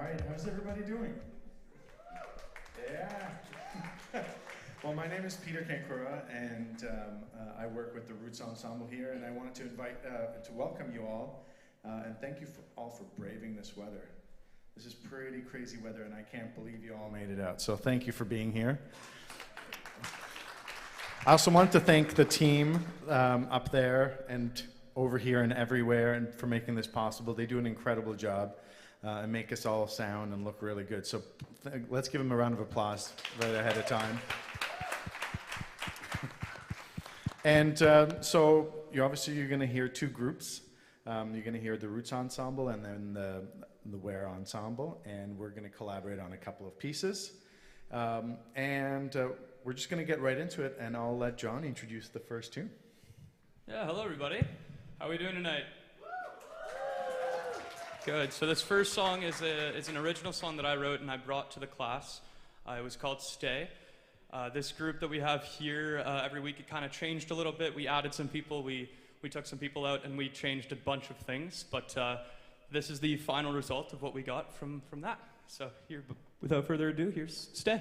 right, how's everybody doing? Yeah. Well, my name is Petr Cancura, and I work with the Roots Ensemble here, and I wanted to invite, to welcome you all, and thank you all for braving this weather. This is pretty crazy weather, and I can't believe you all made it out, so thank you for being here. I also want to thank the team up there and over here and everywhere and for making this possible. They do an incredible job and make us all sound and look really good. So let's give them a round of applause right ahead of time. And so you're going to hear two groups. You're going to hear the Roots Ensemble and then the Where Ensemble, and we're going to collaborate on a couple of pieces. We're just going to get right into it, and I'll let John introduce the first two. Yeah, hello everybody. How are we doing tonight? Good. So this first song is an original song that I wrote and I brought to the class. It was called Stay. This group that we have here, every week it kind of changed a little bit. We added some people, we took some people out, and we changed a bunch of things. But this is the final result of what we got from that. So here, without further ado, here's Stay.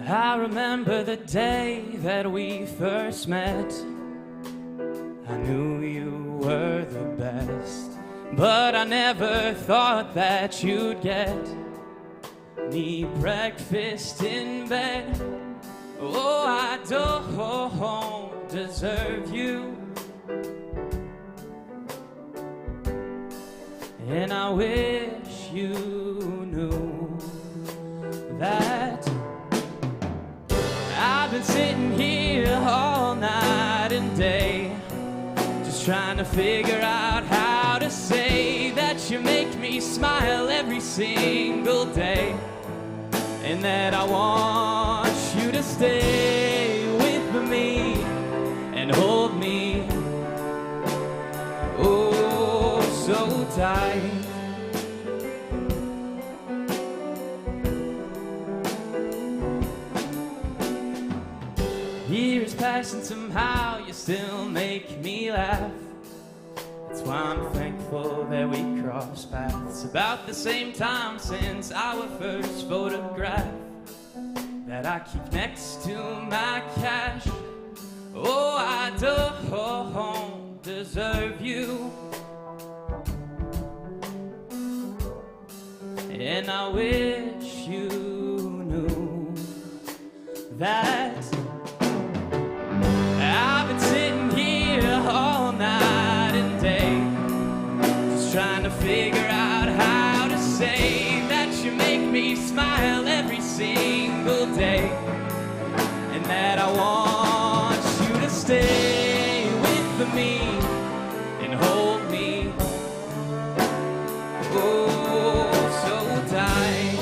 I remember the day that we first met. I knew you were the best, but I never thought that you'd get me breakfast in bed. Oh, I don't deserve you, and I wish you knew that. I've been sitting here all night and day, just trying to figure out how to say that you make me smile every single day, and that I want you to stay with me and hold me oh so tight. Years pass and somehow you still make me laugh. That's why I'm thankful that we crossed paths about the same time since our first photograph that I keep next to my cash. Oh, I don't deserve you, and I wish you knew that. I've been sitting here all night and day, just trying to figure out how to say that you make me smile every single day, and that I want you to stay with me and hold me oh so tight.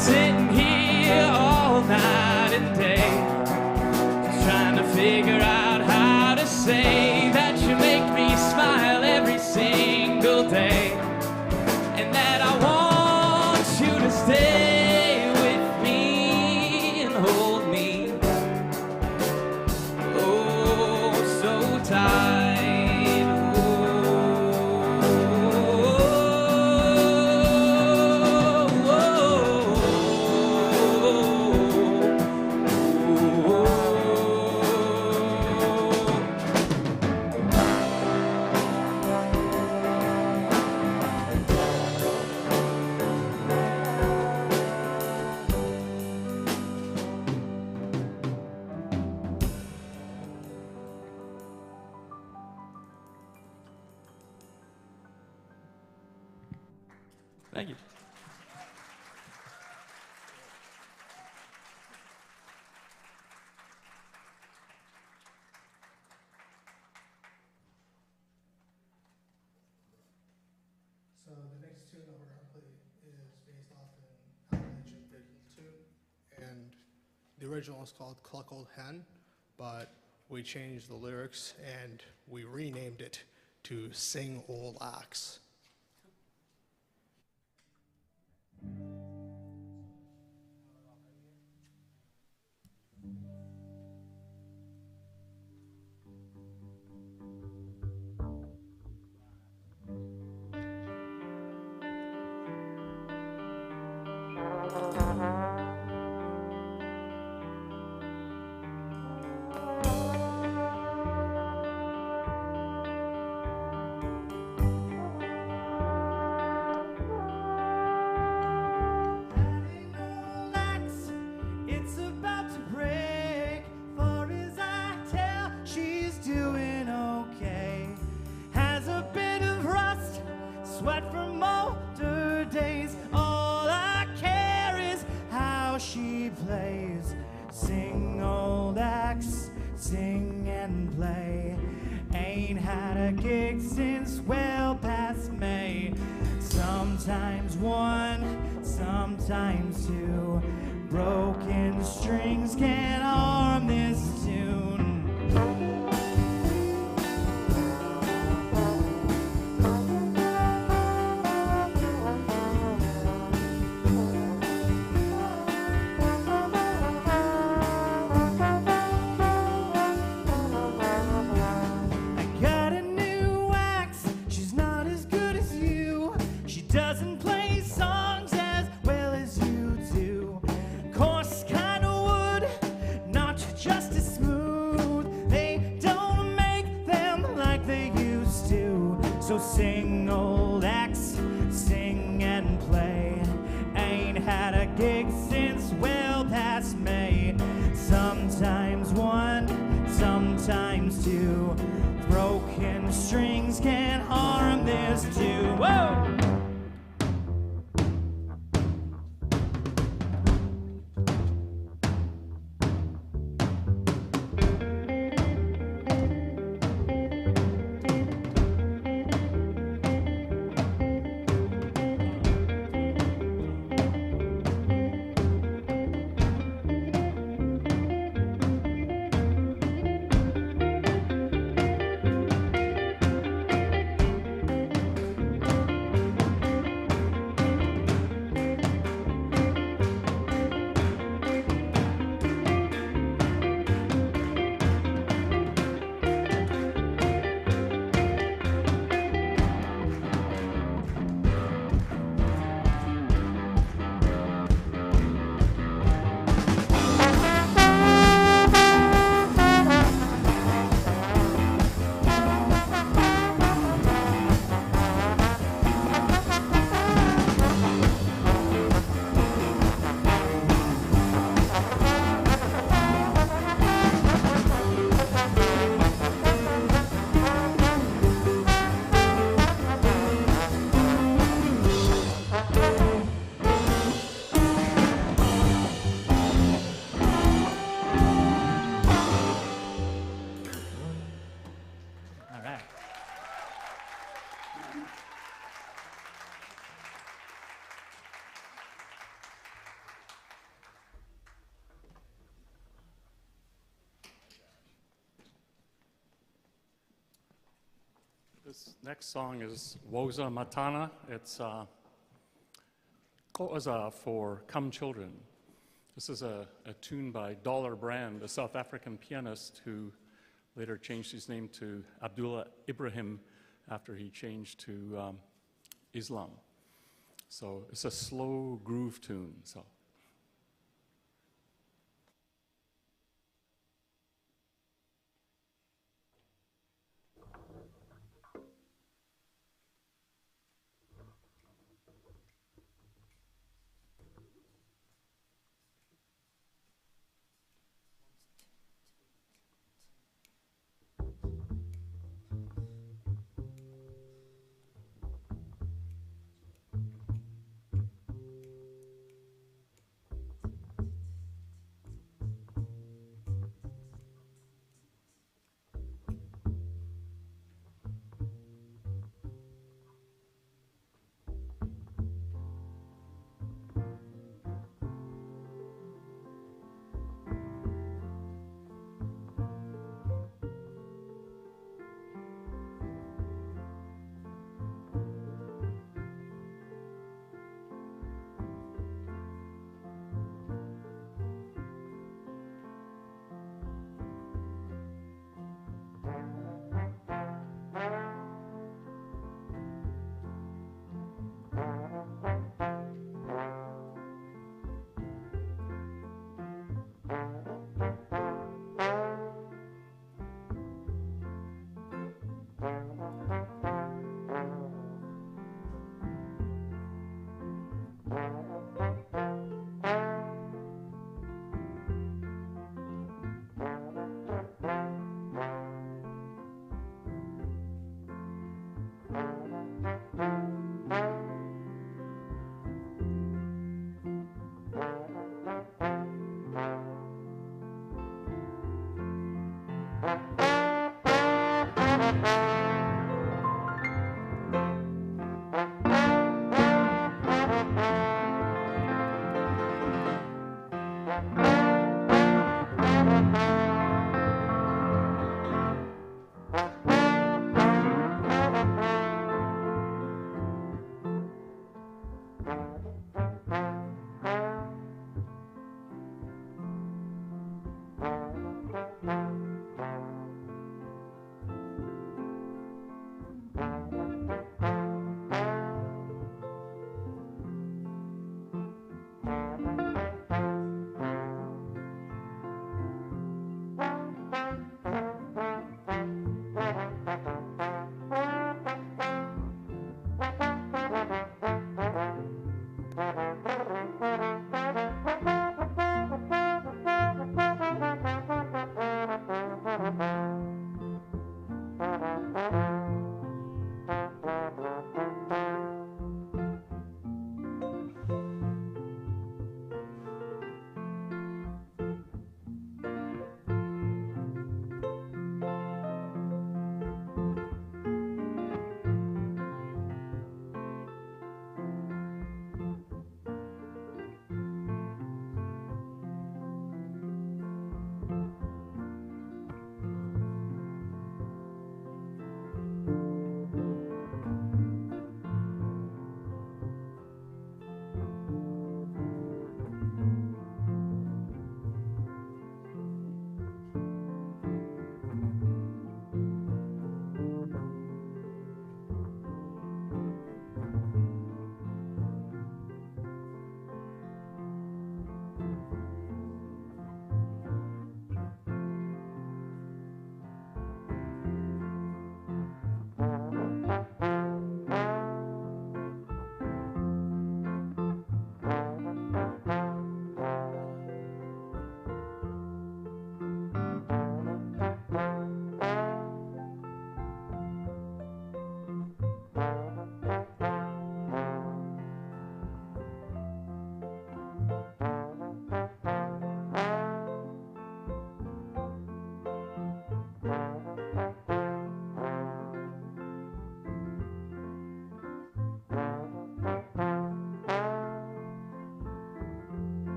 Sitting here all night and day, just trying to figure out how to say that you make me smile every single day, and that I want you to stay with me and hold me oh so tight. Oh, Thank you. So the next tune that we're going to play is based off an Appalachian fiddle tune, and the original is called Cluck Old Hen, but we changed the lyrics and we renamed it to Sing Old Axe. It's about to break. Far as I tell, she's doing okay. Has a bit of rust, sweat from older days. All I care is how she plays. Sing, old axe, sing and play. Ain't had a gig since well past May. Sometimes one, sometimes two. Broken strings can't harm this tune. I got a new axe, she's not as good as you. She doesn't play songs as well as you do. Coarse kind of wood, not just as smooth. They don't make them like they used to. So sing, old axe, sing and play. Ain't had a gig since well past May. Sometimes one, sometimes two. Broken strings can't harm this too. Whoa! All right. This next song is Woza Matana. It's Ko'aza for Come Children. This is a tune by Dollar Brand, a South African pianist who later changed his name to Abdullah Ibrahim after he changed to Islam. So it's a slow groove tune. So.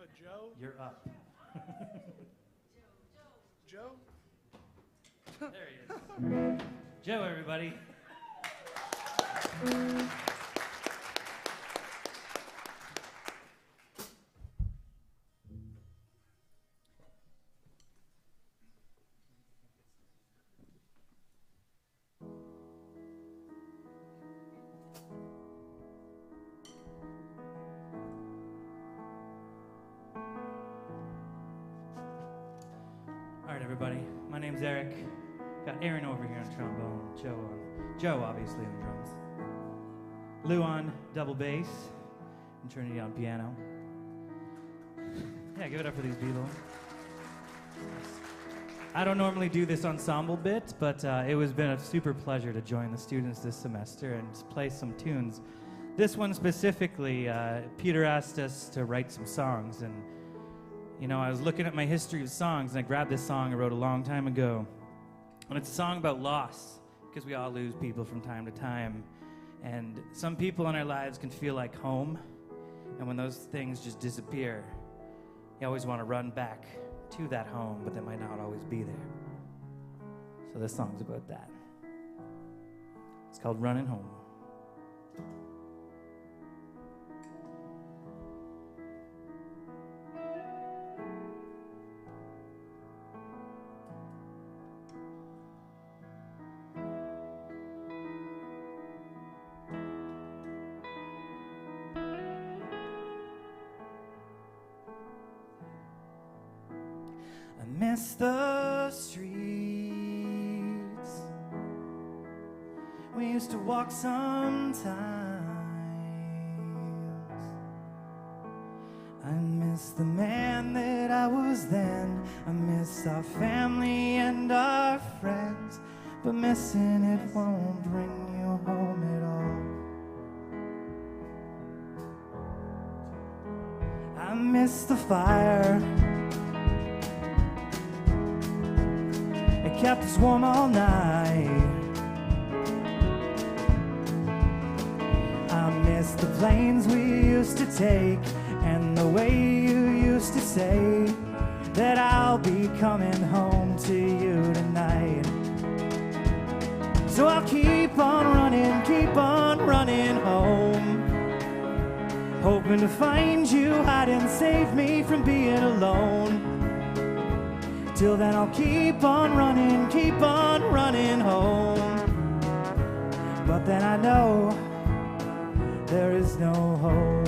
a Joe? You're up. Joe? There he is. Joe, everybody. All right, everybody. My name's Eric. Got Aaron over here on trombone, Joe obviously on drums, Lou on double bass, and Trinity on piano. Yeah, give it up for these people. I don't normally do this ensemble bit, but it has been a super pleasure to join the students this semester and play some tunes. This one specifically, Peter asked us to write some songs, and you know, I was looking at my history of songs, and I grabbed this song I wrote a long time ago. And it's a song about loss, because we all lose people from time to time. And some people in our lives can feel like home, and when those things just disappear, you always want to run back to that home, but they might not always be there. So this song's about that. It's called Running Home. I miss the streets we used to walk sometimes. I miss the man that I was then. I miss our family and our friends, but missing it won't bring you home at all. I miss the fire. It kept us warm all night. I miss the planes we used to take, and the way you used to say that I'll be coming home to you tonight. So I'll keep on running home, hoping to find you hiding, save me from being alone. Till then I'll keep on running home. But then I know there is no hope.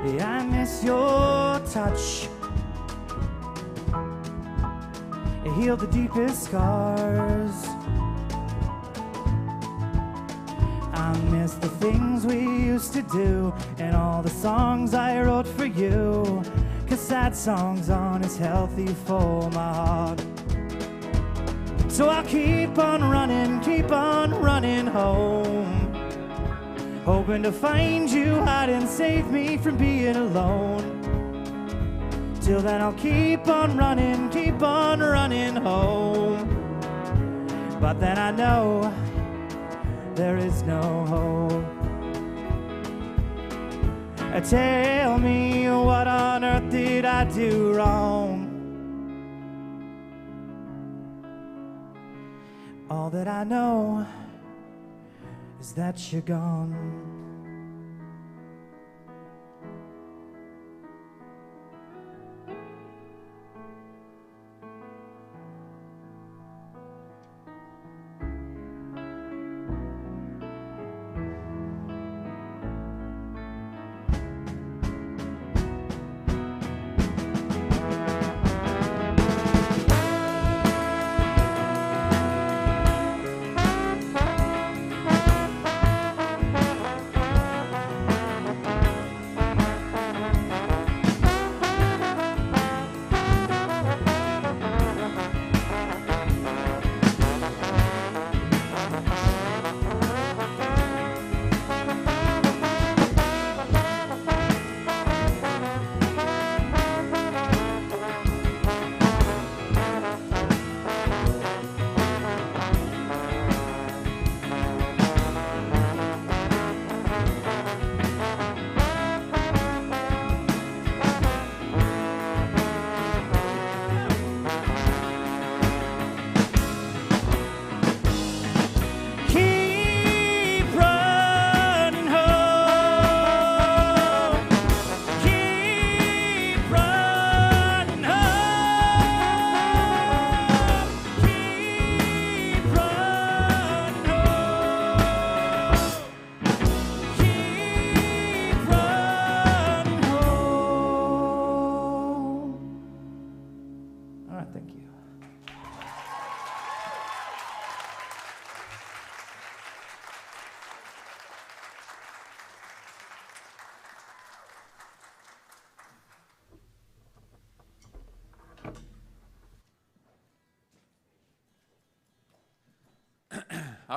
Yeah, I miss your touch. It healed the deepest scars. I miss the things we used to do and all the songs I wrote for you, 'cause sad songs aren't as healthy for my heart. So I'll keep on running home, hoping to find you hiding, save me from being alone. Till then I'll keep on running home. But then I know there is no hope. Tell me, what on earth did I do wrong? All that I know is that you're gone.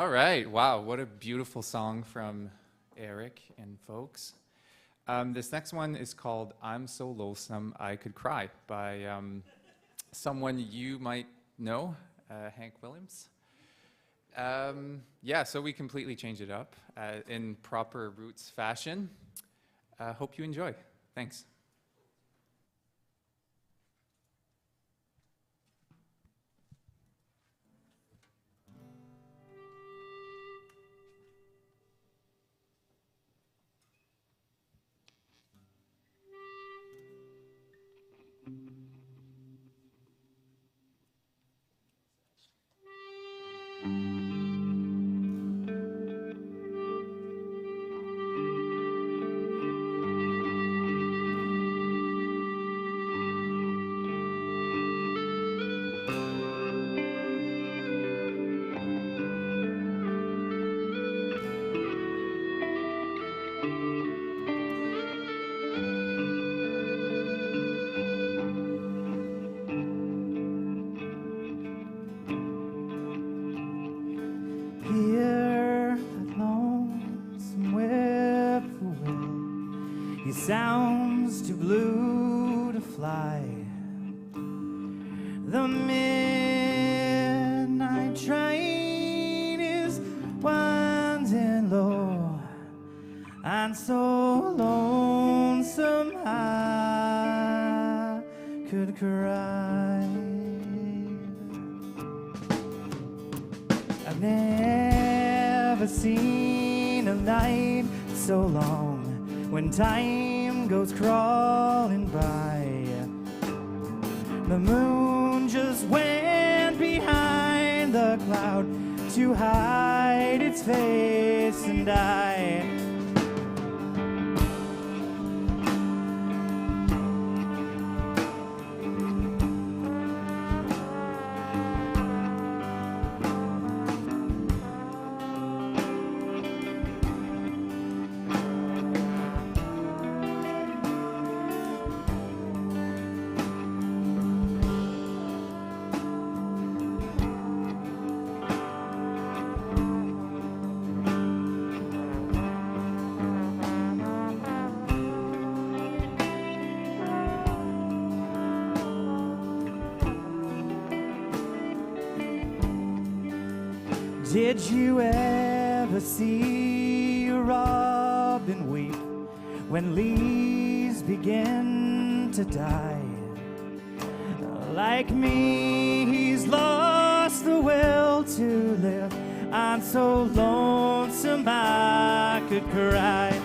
All right. Wow, what a beautiful song from Eric and folks. This next one is called I'm So Lonesome I Could Cry by someone you might know, Hank Williams. Yeah, so we completely change it up in proper Roots fashion. Hope you enjoy. Thanks. Hear that lonesome whippoorwill. He sounds too blue to fly. The midnight train is winding low. I'm so lonesome I could cry. I've never seen a night so long when time goes crawling by. The moon just went behind the cloud to hide its face, and I Did you ever see a robin weep when leaves begin to die? Like me, he's lost the will to live. I'm so lonesome I could cry.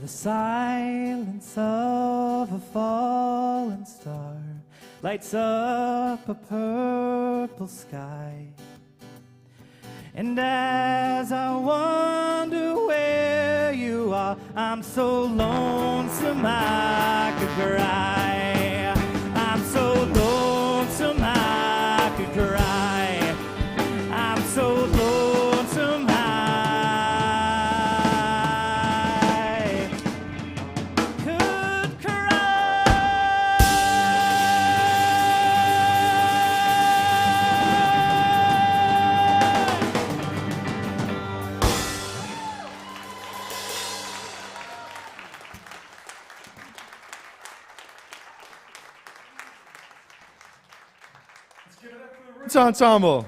The silence of a fallen star lights up a purple sky. And as I wonder where you are, I'm so lonesome I could cry. I'm so lonesome Ensemble.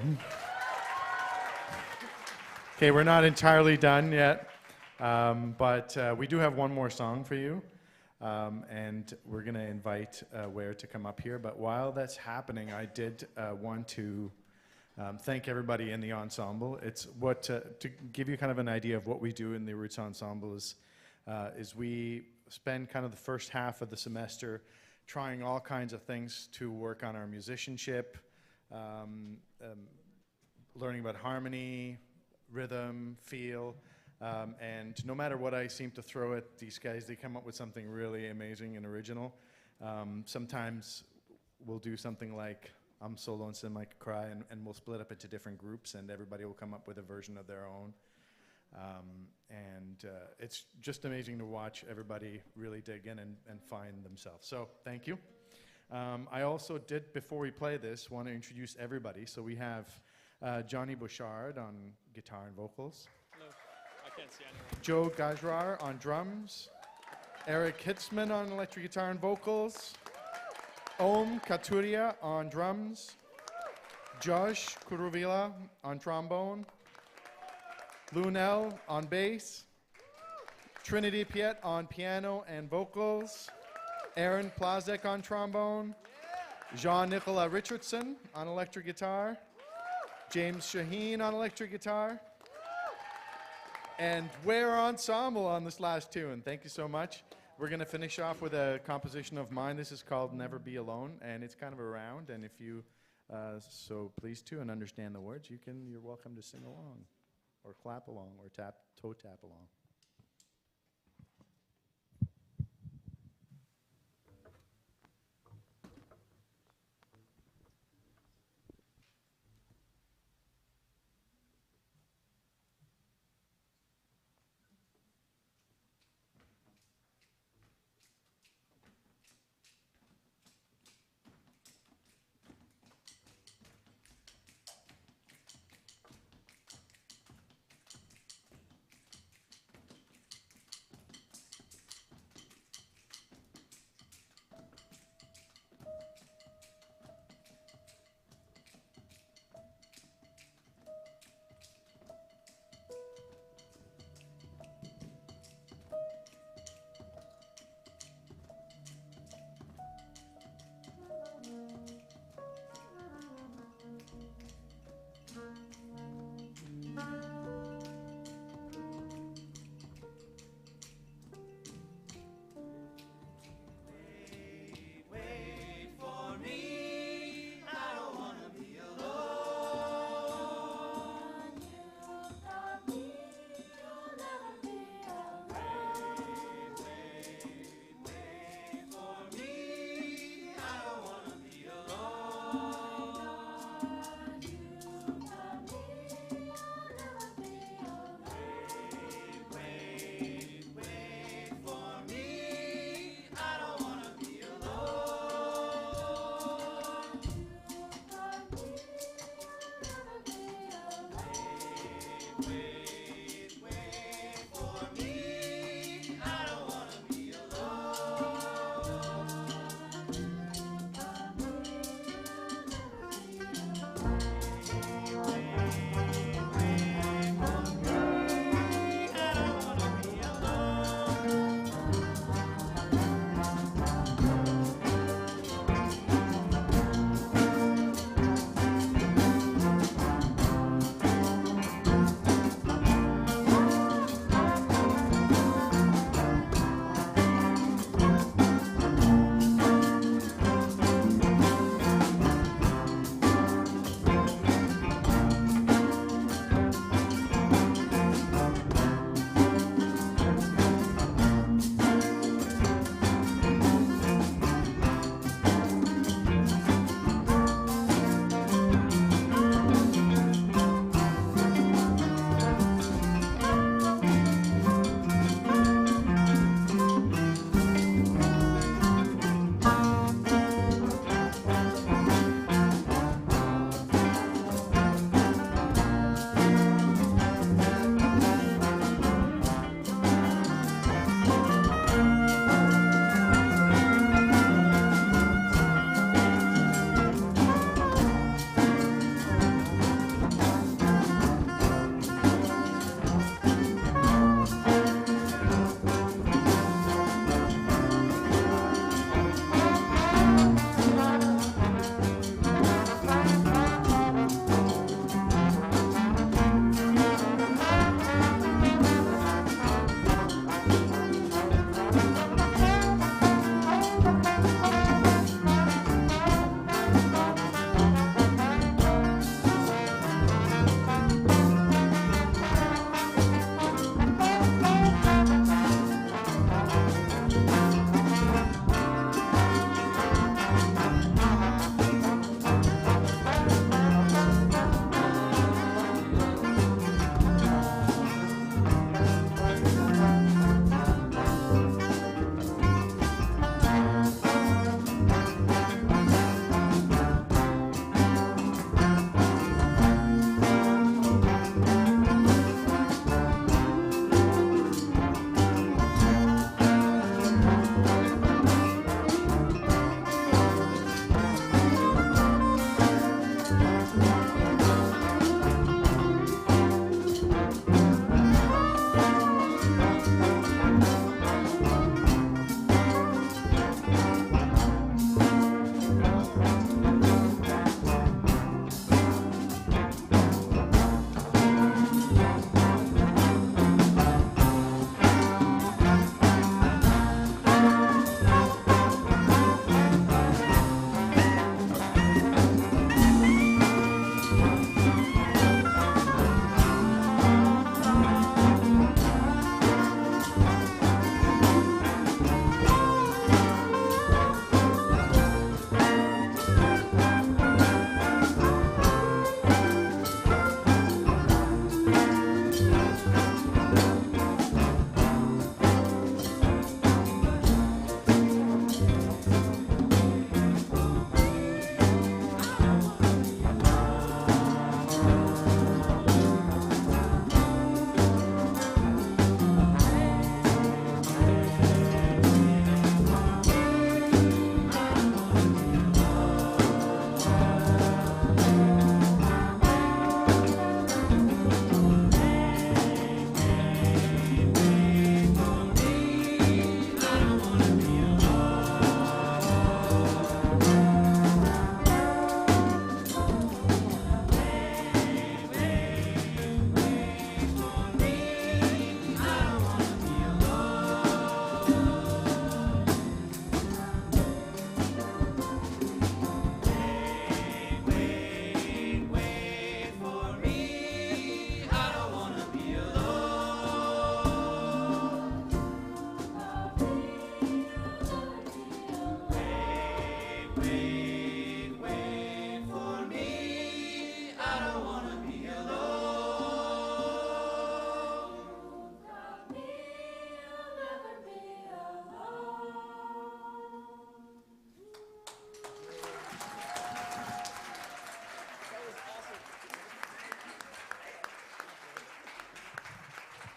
Okay, we're not entirely done yet, but we do have one more song for you, and we're going to invite Ware to come up here. But while that's happening, I did want to thank everybody in the ensemble. It's what to give you kind of an idea of what we do in the Roots Ensemble is we spend kind of the first half of the semester trying all kinds of things to work on our musicianship, learning about harmony, rhythm, feel, and no matter what I seem to throw at these guys, they come up with something really amazing and original. Sometimes we'll do something like I'm So Lonesome I Could Cry, and we'll split up into different groups, and everybody will come up with a version of their own. It's just amazing to watch everybody really dig in and find themselves. So thank you. I also did, before we play this, want to introduce everybody. So we have Johnny Bouchard on guitar and vocals. Hello. I can't see anyone. Joe Gajrar on drums. Eric Hitzman on electric guitar and vocals. Om Katuria on drums. Josh Kuruvila on trombone. Lunel on bass. Trinity Piet on piano and vocals. Aaron Plazek on trombone. Jean-Nicolas Richardson on electric guitar. James Shaheen on electric guitar. And Ware Ensemble on this last tune. Thank you so much. We're going to finish off with a composition of mine. This is called Never Be Alone, and it's kind of a round. And if you so pleased to and understand the words, you're welcome to sing along, or clap along, or toe tap along.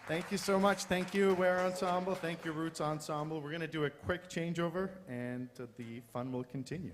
Thank you so much. Thank you, Aware Ensemble. Thank you, Roots Ensemble. We're going to do a quick changeover, and the fun will continue.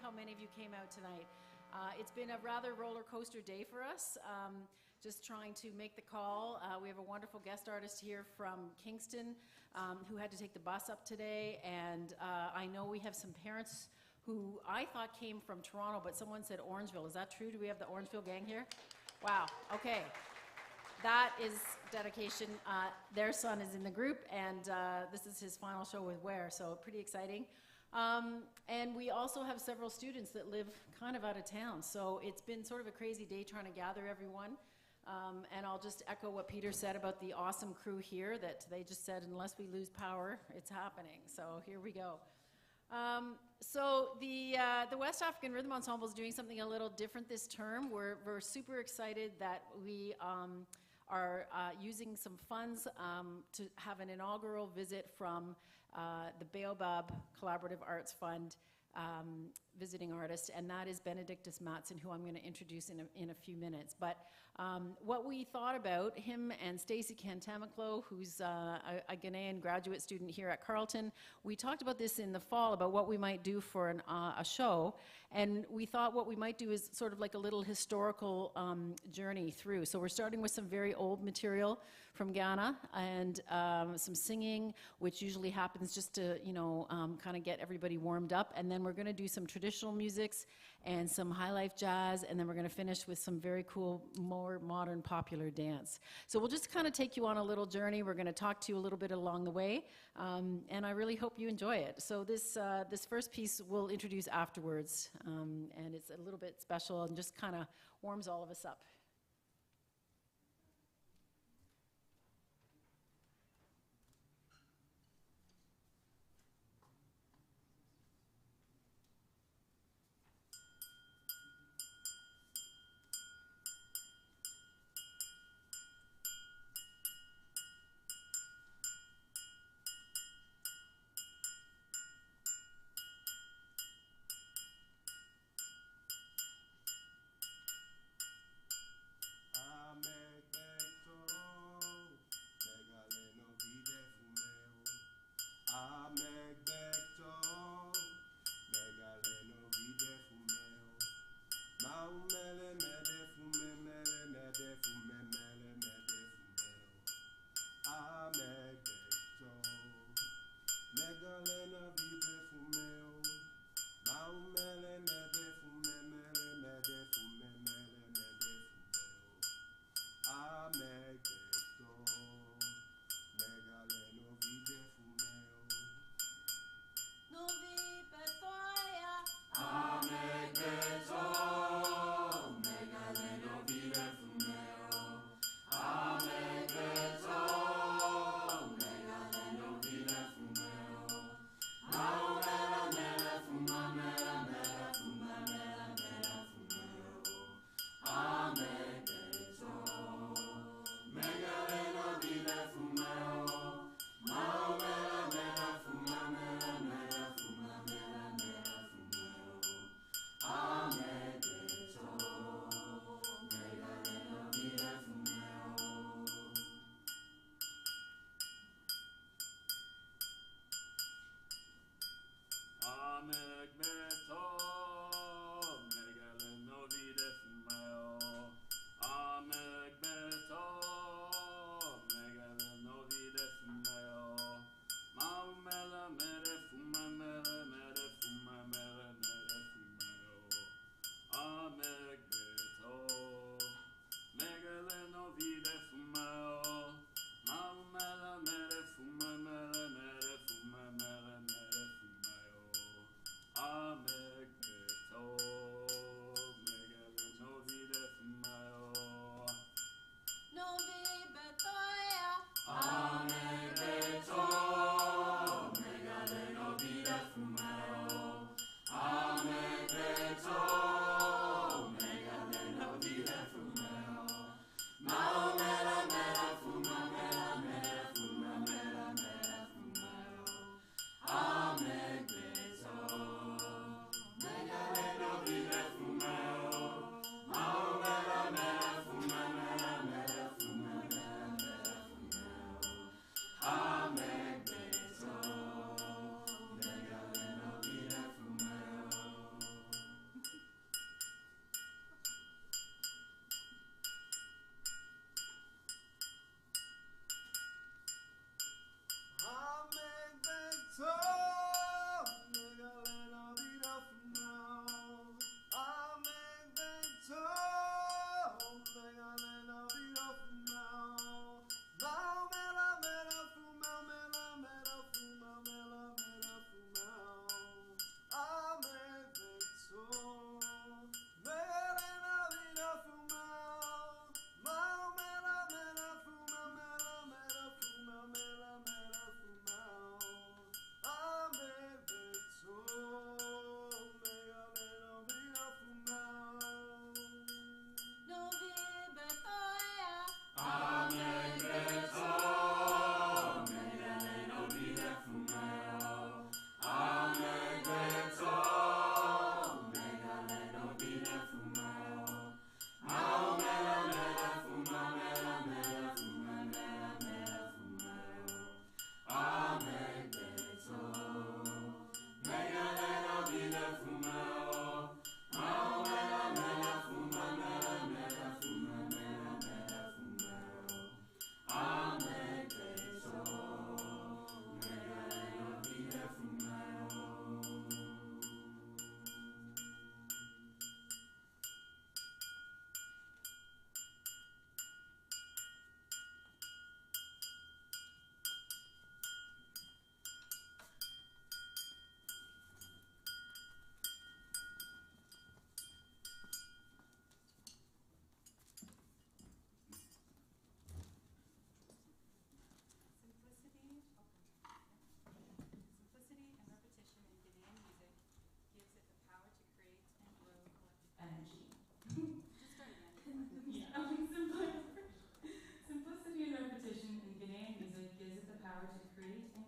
how many of you came out tonight. It's been a rather roller coaster day for us, just trying to make the call. We have a wonderful guest artist here from Kingston who had to take the bus up today, and I know we have some parents who I thought came from Toronto, but someone said Orangeville. Is that true? Do we have the Orangeville gang here? Wow, okay. That is dedication. Their son is in the group, and this is his final show with Ware, so pretty exciting. And we also have several students that live kind of out of town, so it's been sort of a crazy day trying to gather everyone. And I'll just echo what Peter said about the awesome crew here, that they just said, unless we lose power, it's happening. So here we go. So the West African Rhythm Ensemble is doing something a little different this term. We're super excited that we are using some funds to have an inaugural visit from the Baobab Collaborative Arts Fund visiting artist, and that is Benedictus Matson, who I'm going to introduce in a few minutes. But what we thought about him and Stacey Kantamiklo, who's a Ghanaian graduate student here at Carleton, we talked about this in the fall about what we might do for a show, and we thought what we might do is sort of like a little historical journey through. So we're starting with some very old material from Ghana and some singing, which usually happens just to, kind of get everybody warmed up, and then we're going to do some traditional musics and some high life jazz, and then we're going to finish with some very cool, more modern, popular dance. So we'll just kind of take you on a little journey. We're going to talk to you a little bit along the way, and I really hope you enjoy it. So this first piece we'll introduce afterwards, and it's a little bit special and just kind of warms all of us up.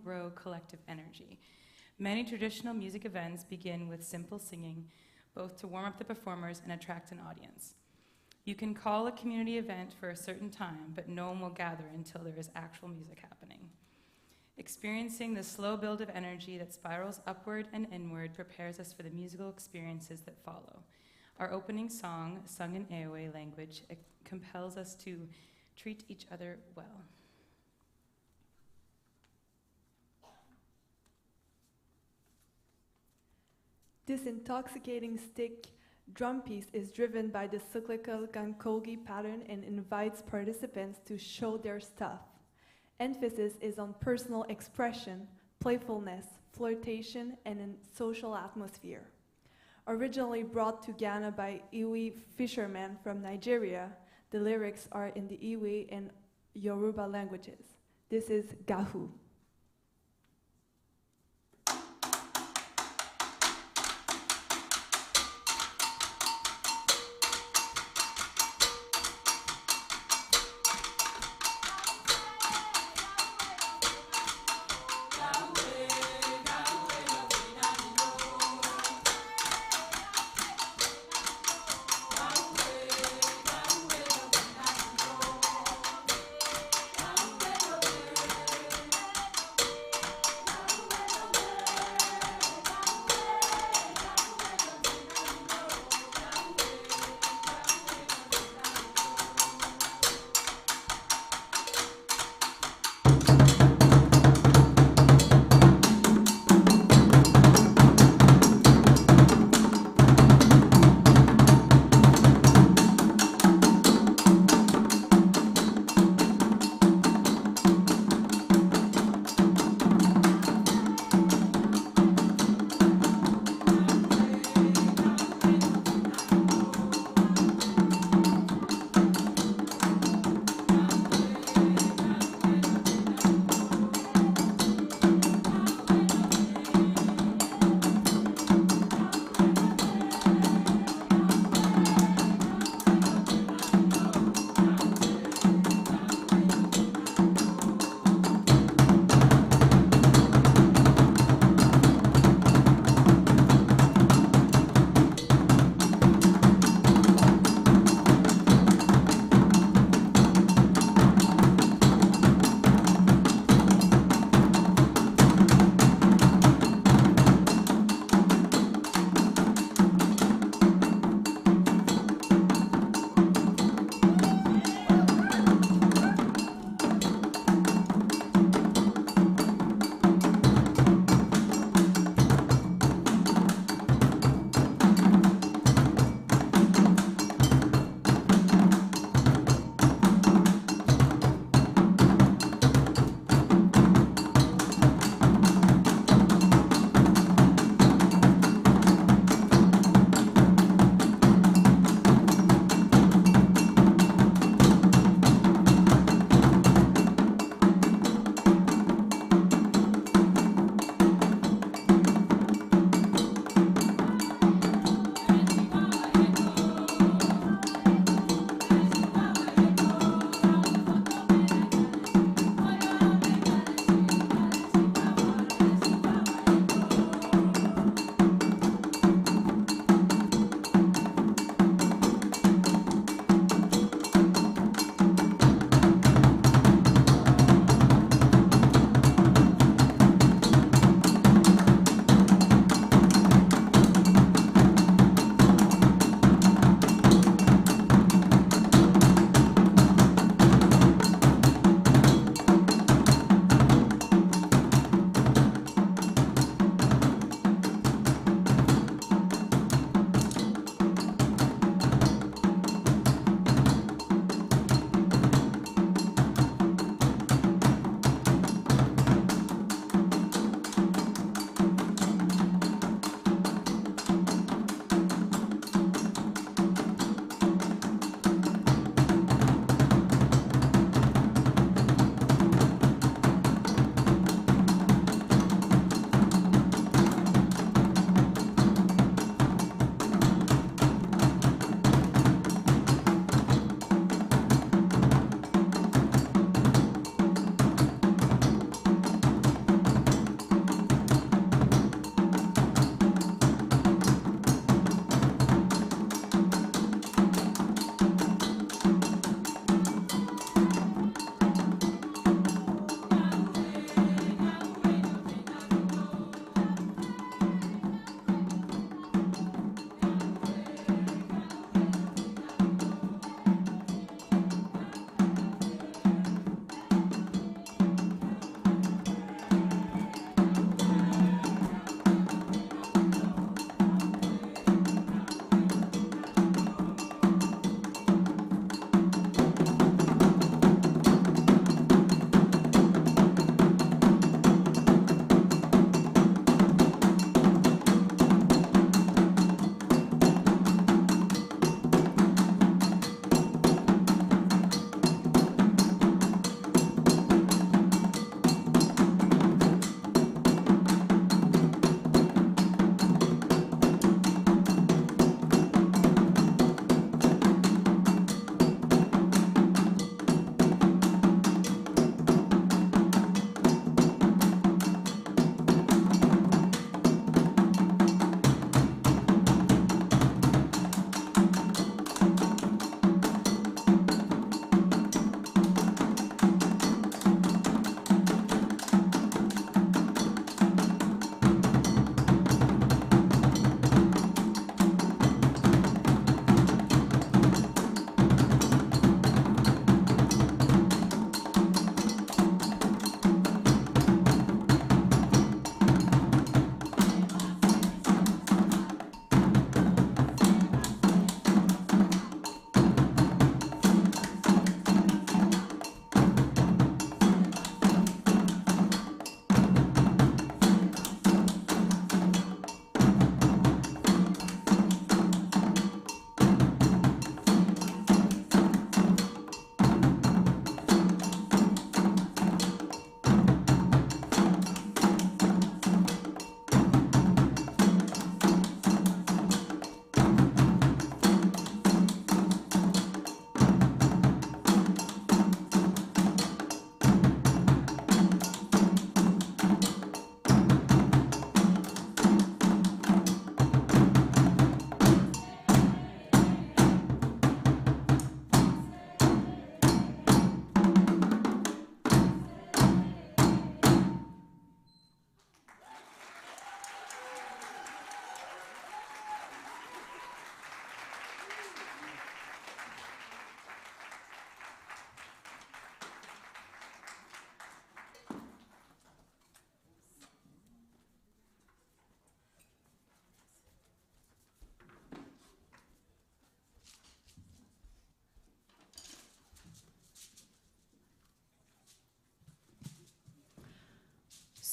grow collective energy. Many traditional music events begin with simple singing, both to warm up the performers and attract an audience. You can call a community event for a certain time, but no one will gather until there is actual music happening. Experiencing the slow build of energy that spirals upward and inward prepares us for the musical experiences that follow. Our opening song, sung in Ewe language, compels us to treat each other well. This intoxicating stick drum piece is driven by the cyclical gankogi pattern and invites participants to show their stuff. Emphasis is on personal expression, playfulness, flirtation, and a social atmosphere. Originally brought to Ghana by Iwi fishermen from Nigeria, the lyrics are in the Iwi and Yoruba languages. This is Gahu.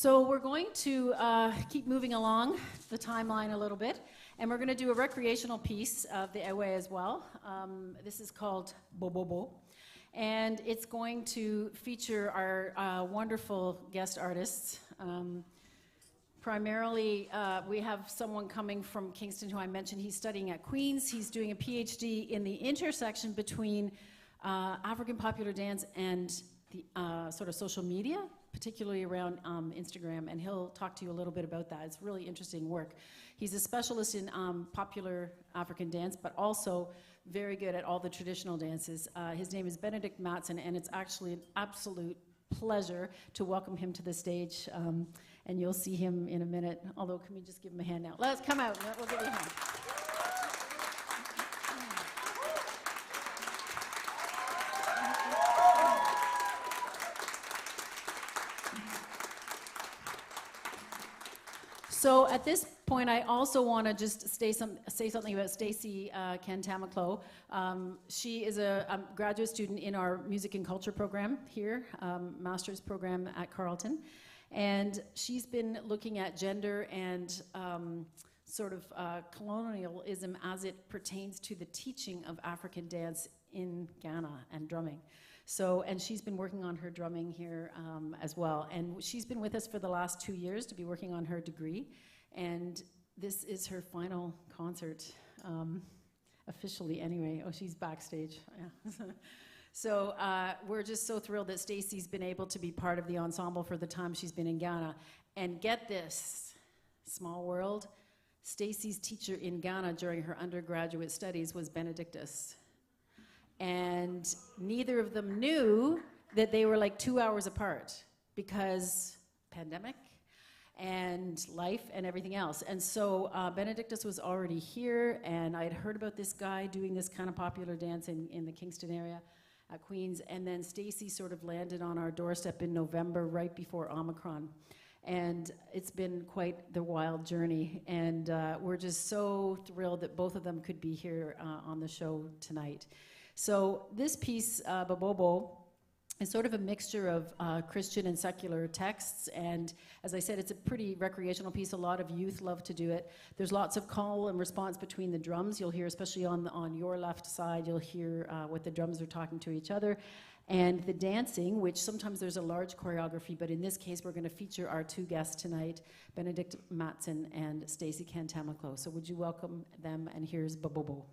So we're going to keep moving along the timeline a little bit, and we're going to do a recreational piece of the Ewe as well. This is called Bobobo, and it's going to feature our wonderful guest artists. Primarily, we have someone coming from Kingston who I mentioned. He's studying at Queen's. He's doing a PhD in the intersection between African popular dance and the sort of social media, particularly around Instagram, and he'll talk to you a little bit about that. It's really interesting work. He's a specialist in popular African dance, but also very good at all the traditional dances. His name is Benedict Matson, and it's actually an absolute pleasure to welcome him to the stage. And you'll see him in a minute, although can we just give him a hand now? Let's come out, we'll give you a hand. So at this point, I also want to just say something about Stacey Kantamaclo. She is a graduate student in our music and culture program here, master's program at Carleton. And she's been looking at gender and sort of colonialism as it pertains to the teaching of African dance in Ghana and drumming. So, and she's been working on her drumming here as well. And she's been with us for the last 2 years to be working on her degree. And this is her final concert, officially anyway. Oh, she's backstage. Yeah. So we're just so thrilled that Stacey's been able to be part of the ensemble for the time she's been in Ghana. And get this, small world, Stacey's teacher in Ghana during her undergraduate studies was Benedictus. And neither of them knew that they were like 2 hours apart because pandemic and life and everything else. And so Benedictus was already here, and I had heard about this guy doing this kind of popular dance in the Kingston area at Queen's, and then Stacey sort of landed on our doorstep in November right before Omicron. And it's been quite the wild journey, and we're just so thrilled that both of them could be here on the show tonight. So this piece, Bobobo, is sort of a mixture of Christian and secular texts, and as I said, it's a pretty recreational piece. A lot of youth love to do it. There's lots of call and response between the drums. You'll hear, especially on your left side, you'll hear what the drums are talking to each other. And the dancing, which sometimes there's a large choreography, but in this case, we're going to feature our two guests tonight, Benedict Matson and Stacey Kantamaclo. So would you welcome them, and here's Bobobo.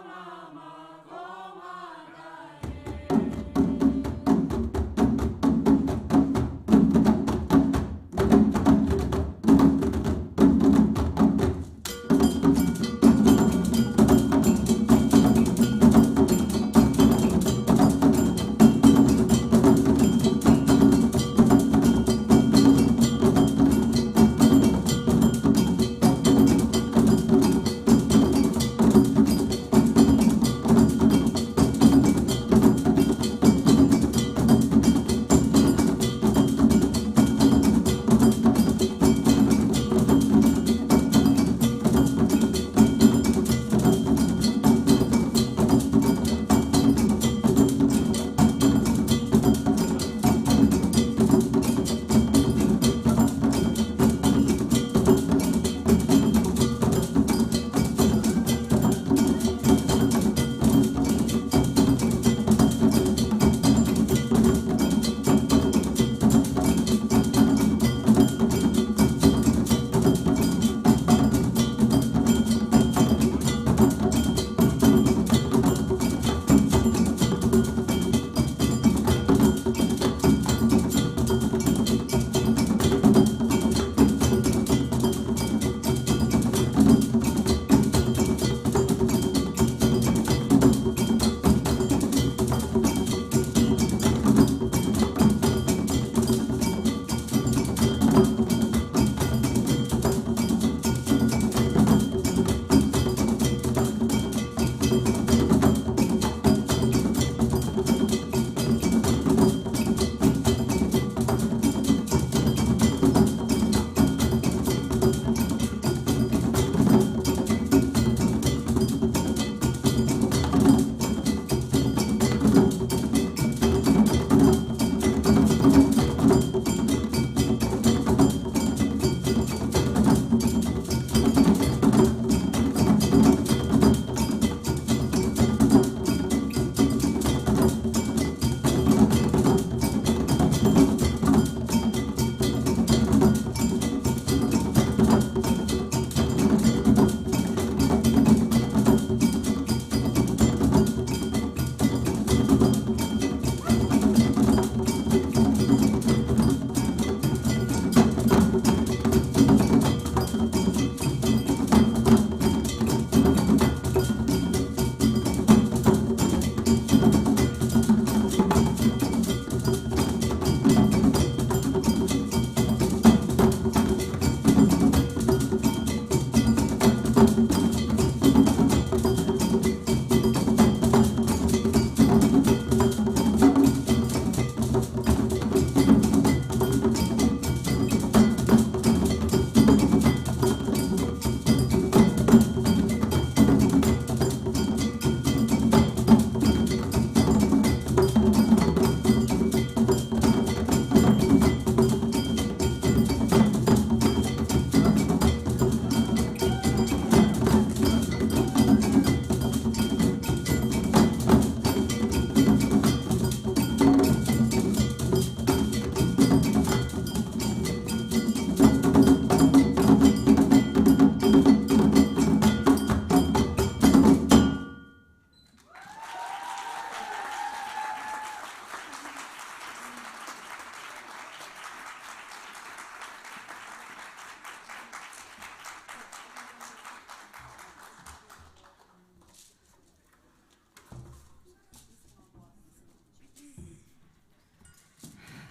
Mama.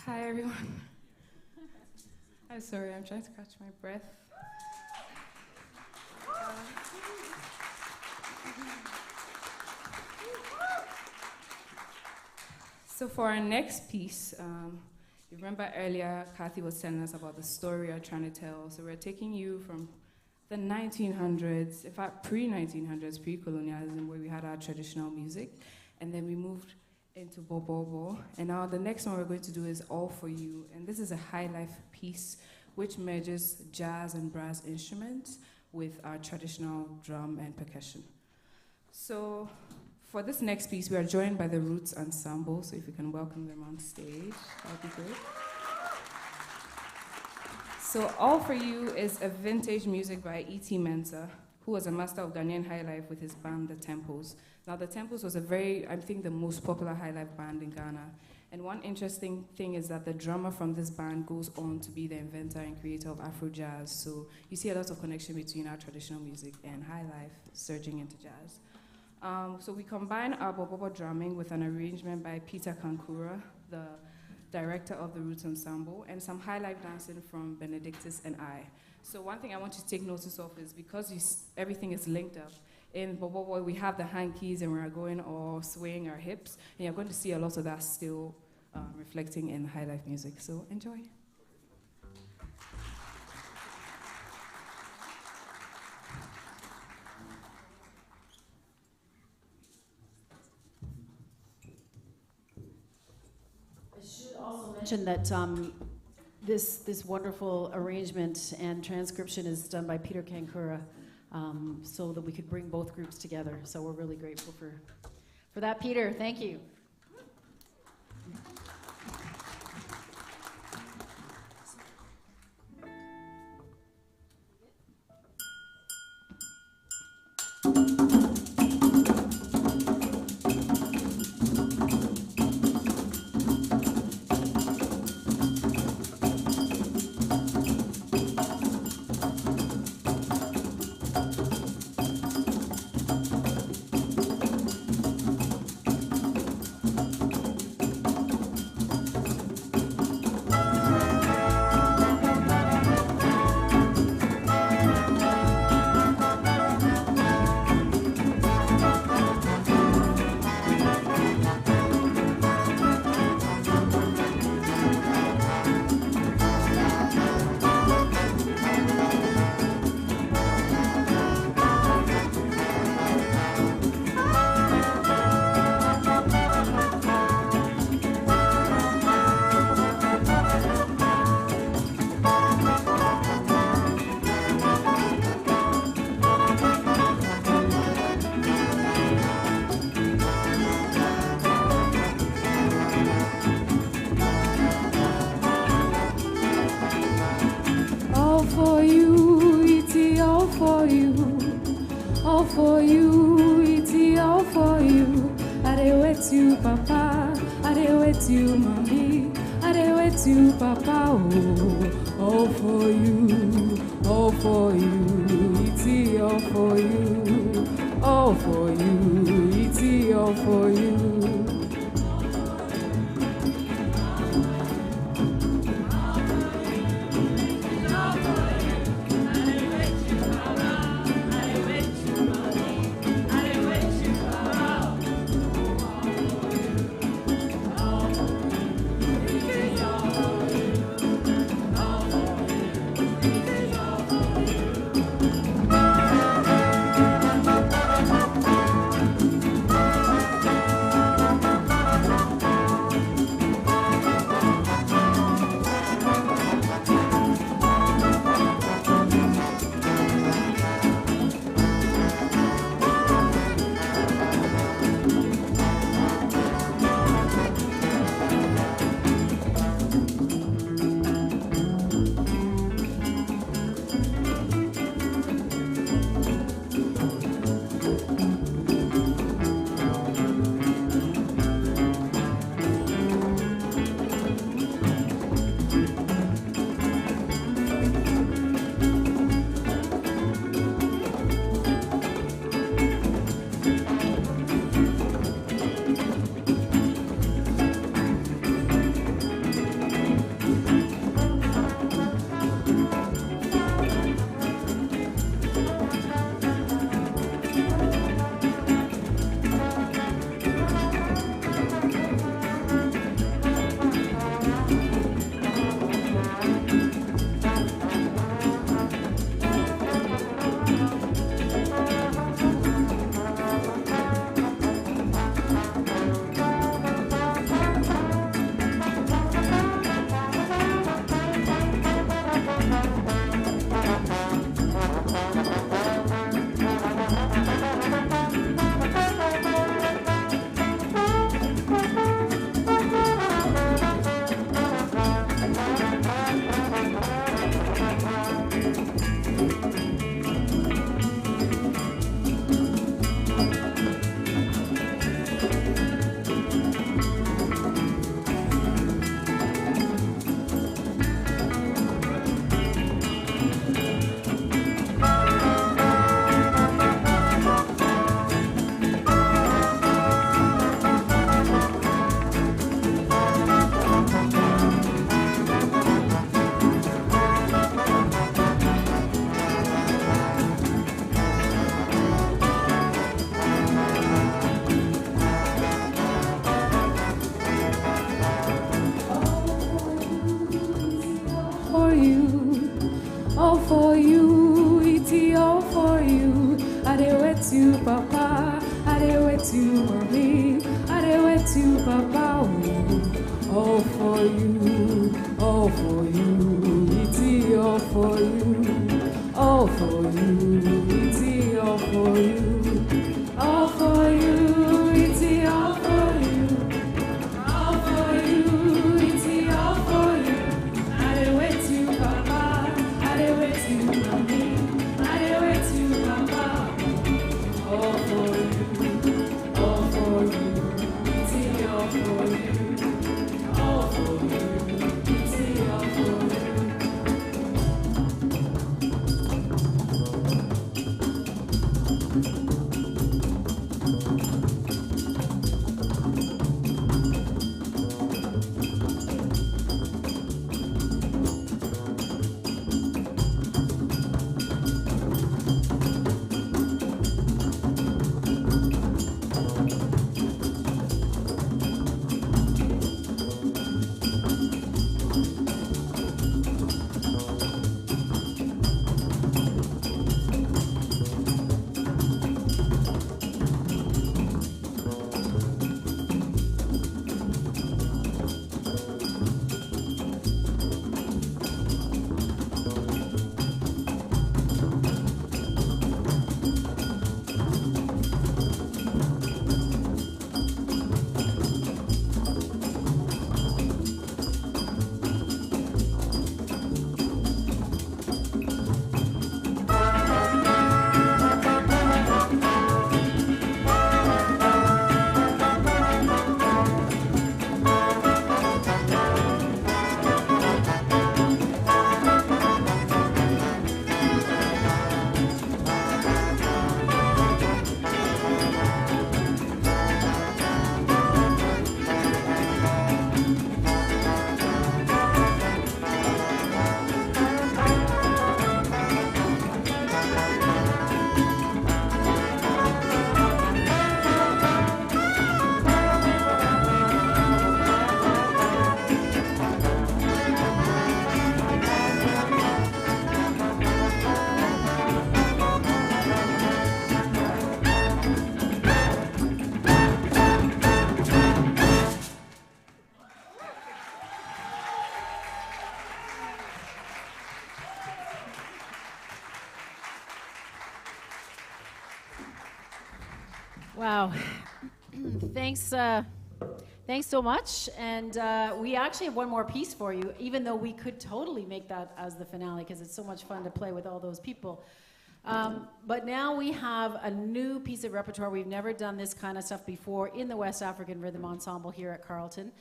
Hi, everyone. I'm sorry, I'm trying to catch my breath. So for our next piece, you remember earlier Kathy was telling us about the story we're trying to tell. So we're taking you from the 1900s, in fact pre-1900s, pre-colonialism, where we had our traditional music, and then we moved into Bobobo. And now the next one we're going to do is All For You, and this is a high life piece which merges jazz and brass instruments with our traditional drum and percussion. So for this next piece, we are joined by the Roots Ensemble, so if you can welcome them on stage, that would be great. So All For You is a vintage music by E.T. Mensah, who was a master of Ghanaian highlife with his band, The Temples. Now, The Temples was I think the most popular highlife band in Ghana. And one interesting thing is that the drummer from this band goes on to be the inventor and creator of Afro jazz. So you see a lot of connection between our traditional music and highlife surging into jazz. So we combine our Bobobo drumming with an arrangement by Petr Cancura, the director of the Roots Ensemble, and some highlife dancing from Benedictus and I. So one thing I want you to take notice of is because everything is linked up, in Bobobo we have the hankies and we're going or swaying our hips, and you're going to see a lot of that still reflecting in highlife music. So enjoy. Mention that this wonderful arrangement and transcription is done by Petr Cancura, so that we could bring both groups together. So we're really grateful for that, Peter. Thank you. Papa. All for you, all for you, it's all for you, all for you, it's all for you, all for you, it's all for you, all for you, it's all for you. I did wait you, Papa, I did wait you, Mommy, I did wait you, Papa. All for you, all for you, it's all for you, all for you, it's all for you. Wow. Thanks so much. And we actually have one more piece for you, even though we could totally make that as the finale because it's so much fun to play with all those people. But now we have a new piece of repertoire. We've never done this kind of stuff before in the West African Rhythm Ensemble here at Carleton.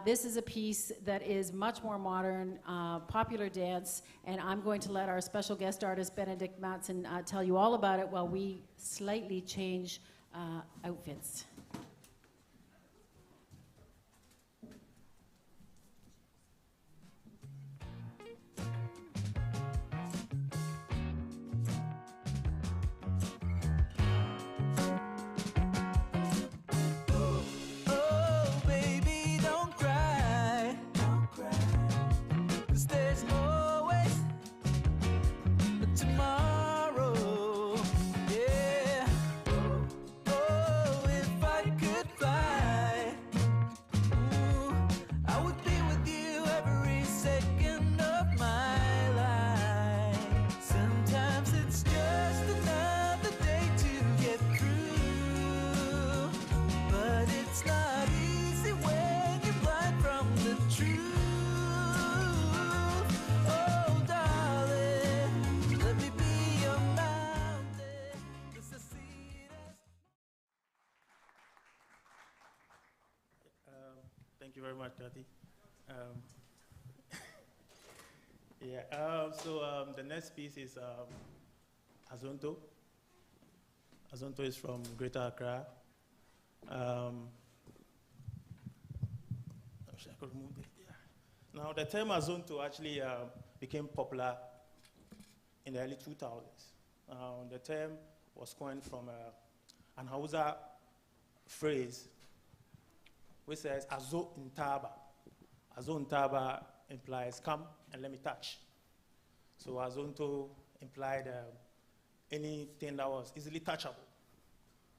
This is a piece that is much more modern, popular dance, and I'm going to let our special guest artist, Benedict Matson, tell you all about it while we slightly change outfits. Thank you very much, Kathy. The next piece is Azonto. Azonto is from Greater Accra. I wish I could move it. Yeah. Now, the term Azonto actually became popular in the early 2000s. The term was coined from an Hausa phrase which says Azo Ntaba. Azo Ntaba implies come and let me touch. So Azonto implied anything that was easily touchable.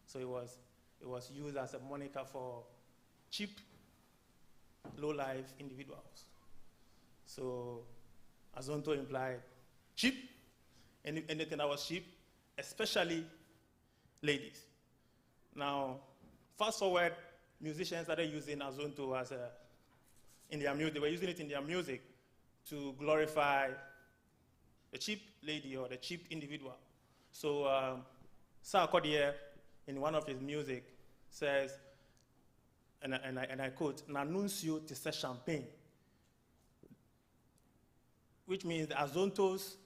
So it was used as a moniker for cheap, low-life individuals. So Azonto implied cheap, anything that was cheap, especially ladies. Now, fast forward, musicians started using Azonto as in their music. They were using it in their music to glorify the cheap lady or the cheap individual. So Sarkodie, in one of his music, says, and I quote, "Nanuncio tise champagne," which means the Azonto's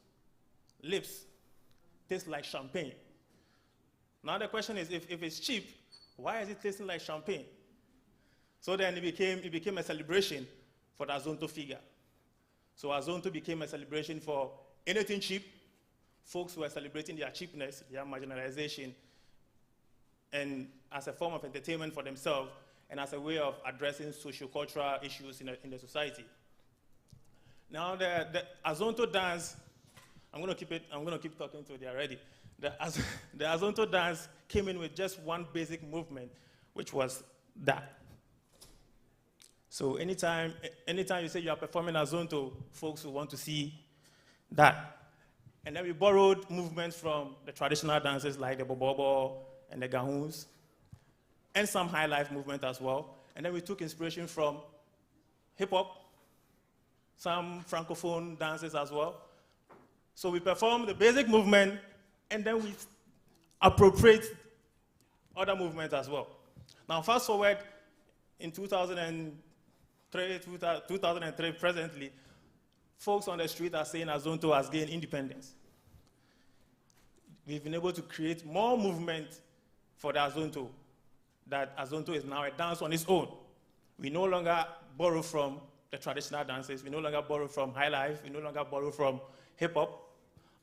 lips taste like champagne. Now the question is, if it's cheap, why is it tasting like champagne? So then it became a celebration for the Azonto figure. So Azonto became a celebration for anything cheap. Folks were celebrating their cheapness, their marginalization, and as a form of entertainment for themselves, and as a way of addressing socio-cultural issues in the society. Now the Azonto dance, I'm gonna keep talking to you already. The Azonto dance came in with just one basic movement, which was that. So anytime you say you are performing Azonto, folks will want to see that. And then we borrowed movements from the traditional dances like the bobobo and the gahuns, and some high life movement as well. And then we took inspiration from hip hop, some francophone dances as well. So we performed the basic movement, and then we appropriate other movements as well. Now fast forward in 2003 presently, folks on the street are saying Azonto has gained independence. We've been able to create more movement for the Azonto, that Azonto is now a dance on its own. We no longer borrow from the traditional dances. We no longer borrow from high life. We no longer borrow from hip hop.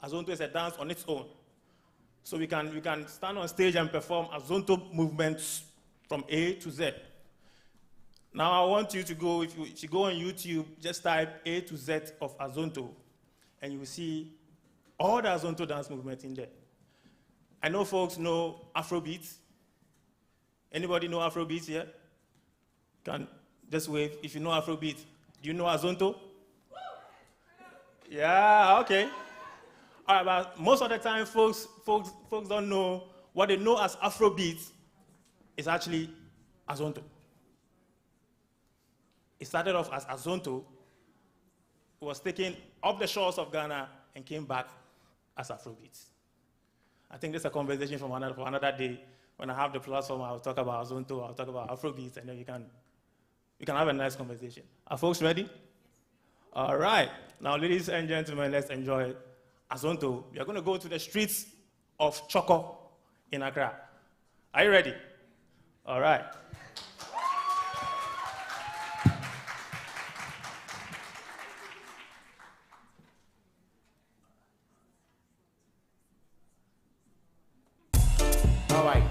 Azonto is a dance on its own. So we can stand on stage and perform Azonto movements from A to Z. Now I want you to go, if you go on YouTube, just type A to Z of Azonto, and you will see all the Azonto dance movements in there. I know folks know Afrobeats. Anybody know Afrobeats here? Can just wave if you know Afrobeats. Do you know Azonto? Yeah, okay. All right, but most of the time, folks don't know what they know as Afrobeats is actually Azonto. It started off as Azonto, was taken off the shores of Ghana and came back as Afrobeats. I think this is a conversation for another day. When I have the platform, I'll talk about Azonto, I'll talk about Afrobeats, and then we can have a nice conversation. Are folks ready? All right. Now, ladies and gentlemen, let's enjoy Azonto. We are going to go to the streets of Choco in Accra. Are you ready? All right. All right.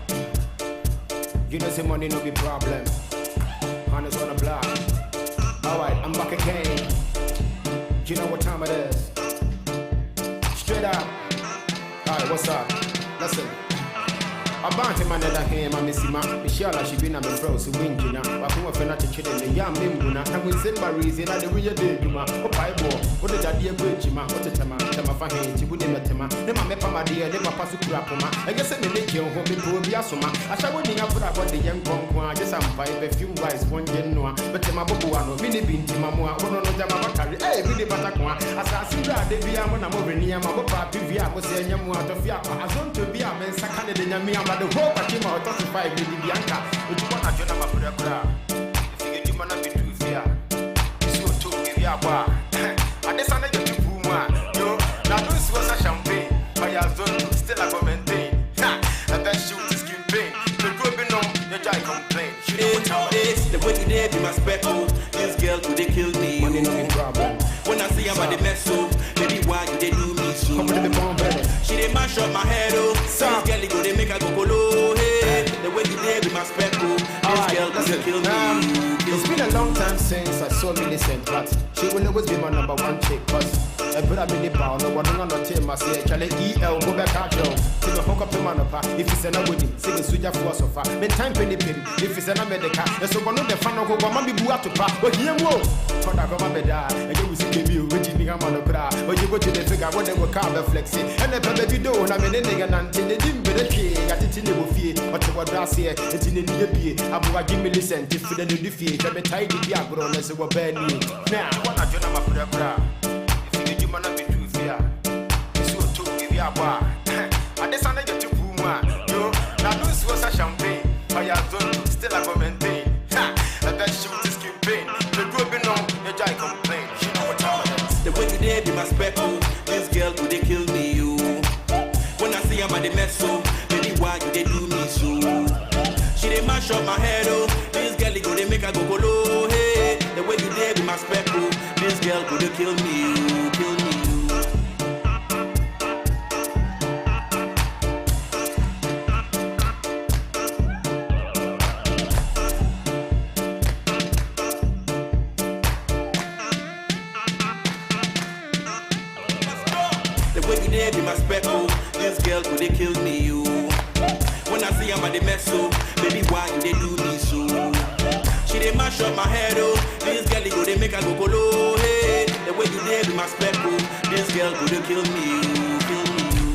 You know, say money no be problem. Honest on the block. All right, I'm back again. You know what time it is? Straight up. All right, what's up? Listen. About him another him, I'm Missy Ma. Michelle, she been a bro, so win, you know. But who are not to chill in the young Mimbuna, and we send my reason at the real day, you know. Oh, Bible, what did that dear bridge, you know? What a tema, Fahim, you wouldn't let him. Then my map, my dear, then my pass to Krapoma. I guess I may make you home before we are so much. I shall win up about the young Conqua, just I'm 5 a few wise, one genoa, but my Bobuano, mini bin, Timamua, one on the Jamakari, eh, really Bataqua. As I see that, they be on a movie near my Bopa, Pivia, was a young one of Yapa. I want to be a man, Sakana, the Yamia. The whole came out of 5 with Bianca, which one I don't have a crowd. If you want to be too fair, so to give you a bar. And this under your Puma, yo, now this was a champagne. I have done still a maintain. And that shoot is skin pain. The group in your guy complain. The way today be my speckle. This girl could they kill me. Money no problem. When I see about the mess up, baby, why do they do me so? Come to the bomb, baby. She they mash up my head, oh. This girl go they make her go colo, hey. The way today be my speckle. This girl could kill me. It's been a long time since I saw Millicent, but she will always be my number one chick. Cause I put up in the bar, no one on the team. I say, Charlie EL, go back out, yo. Till I hook up the man up, if it's an wedding, sing a suja for us of her. Then time penny pin, if it's an America. And so one of the fan of go, Mamma be out to pass, but here whoa. For that, go my bed, and you will see the view, which is being a man of cry. But you go to the figure, what they were carved flexing. And the baby do, and I'm in a nigga, and they didn't be the key. I didn't know fear, but what I say, it's in the near beer. I'm going to give me listen, if you didn't defeat, I'm a tidy diagram as a bad news. Now, what I do, I'm a bra. If you want to be too fair, it's so to give you a bar. I decided to boom, yo. Now, this was a champagne. I have still a commenting. I bet she was just campaign. The group in on the guy complain. She know what time it is. The way you did be my speckle. This girl could they kill me, you. When I see I'm at the mess, so baby, why you they do me so? She they mash up my head, oh. This girl, go they make her go low, hey. The way you did be my speckle. This girl could they kill me, you, kill me, you. Be my speckle. This girl could they kill me, you. When I see I'm at the mess, so baby, why you they do me so? She they mash up my head, oh. This girl go they make her go low, hey. The way you did be my speckle. This girl could they kill me, you, kill me, you.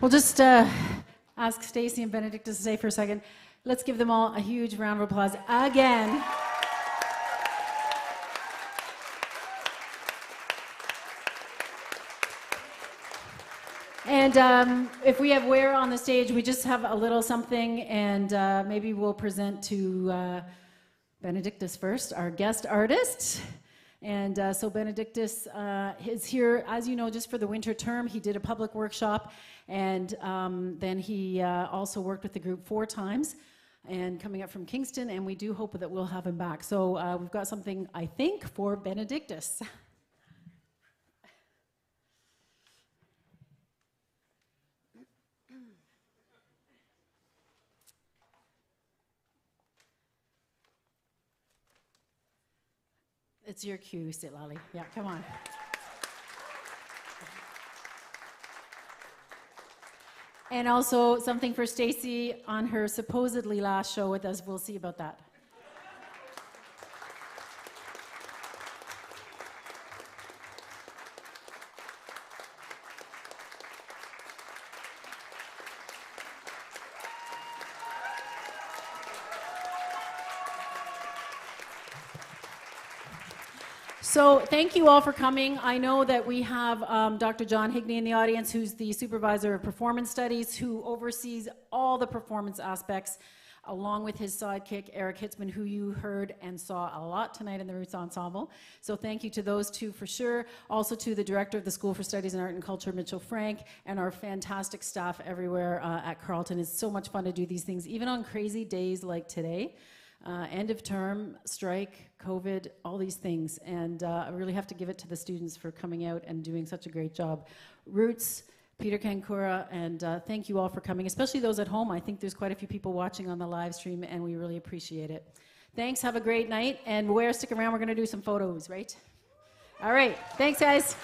We'll just ask Stacy and Benedict to stay for a second. Let's give them all a huge round of applause again. And if we have Ware on the stage, we just have a little something, and maybe we'll present to Benedictus first, our guest artist. And so Benedictus is here, as you know, just for the winter term. He did a public workshop, and then he also worked with the group 4 times, and coming up from Kingston, and we do hope that we'll have him back. So we've got something, I think, for Benedictus. It's your cue, Sitlali. Yeah, come on. And also something for Stacy on her supposedly last show with us. We'll see about that. So thank you all for coming. I know that we have Dr. John Higney in the audience, who's the supervisor of performance studies, who oversees all the performance aspects, along with his sidekick, Eric Hitzman, who you heard and saw a lot tonight in the Roots Ensemble. So thank you to those two for sure. Also to the director of the School for Studies in Art and Culture, Mitchell Frank, and our fantastic staff everywhere at Carleton. It's so much fun to do these things, even on crazy days like today. End of term, strike, COVID, all these things. And I really have to give it to the students for coming out and doing such a great job. Roots, Petr Cancura, and thank you all for coming, especially those at home. I think there's quite a few people watching on the live stream, and we really appreciate it. Thanks, have a great night, and Ware, stick around, we're gonna do some photos, right? All right, thanks guys.